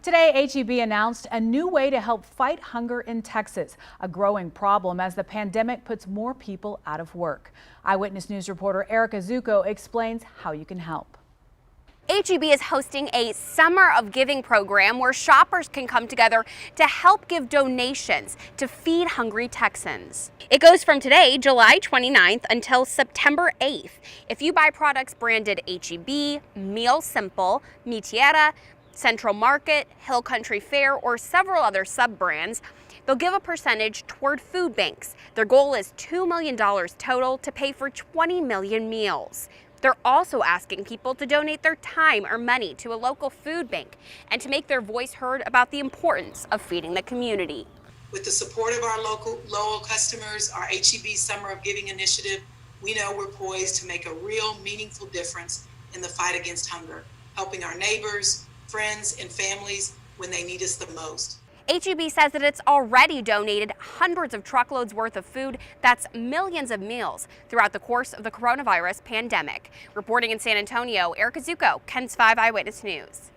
Today, H-E-B announced a new way to help fight hunger in Texas, a growing problem as the pandemic puts more people out of work. Eyewitness News reporter Erica Zuko explains how you can help. H-E-B is hosting a Summer of Giving program where shoppers can come together to help give donations to feed hungry Texans. It goes from today, July 29th, until September 8th. If you buy products branded H-E-B, Meal Simple, Mi Tierra, Central Market, Hill Country Fare, or several other sub-brands, they'll give a percentage toward food banks. Their goal is $2 million total to pay for 20 million meals. They're also asking people to donate their time or money to a local food bank and to make their voice heard about the importance of feeding the community. With the support of our loyal customers, our H-E-B Summer of Giving initiative, we know we're poised to make a real meaningful difference in the fight against hunger, helping our neighbors, friends, and families when they need us the most. H-E-B says that it's already donated hundreds of truckloads worth of food, that's millions of meals, throughout the course of the coronavirus pandemic. Reporting in San Antonio, Erica Zuko, KENS 5 Eyewitness News.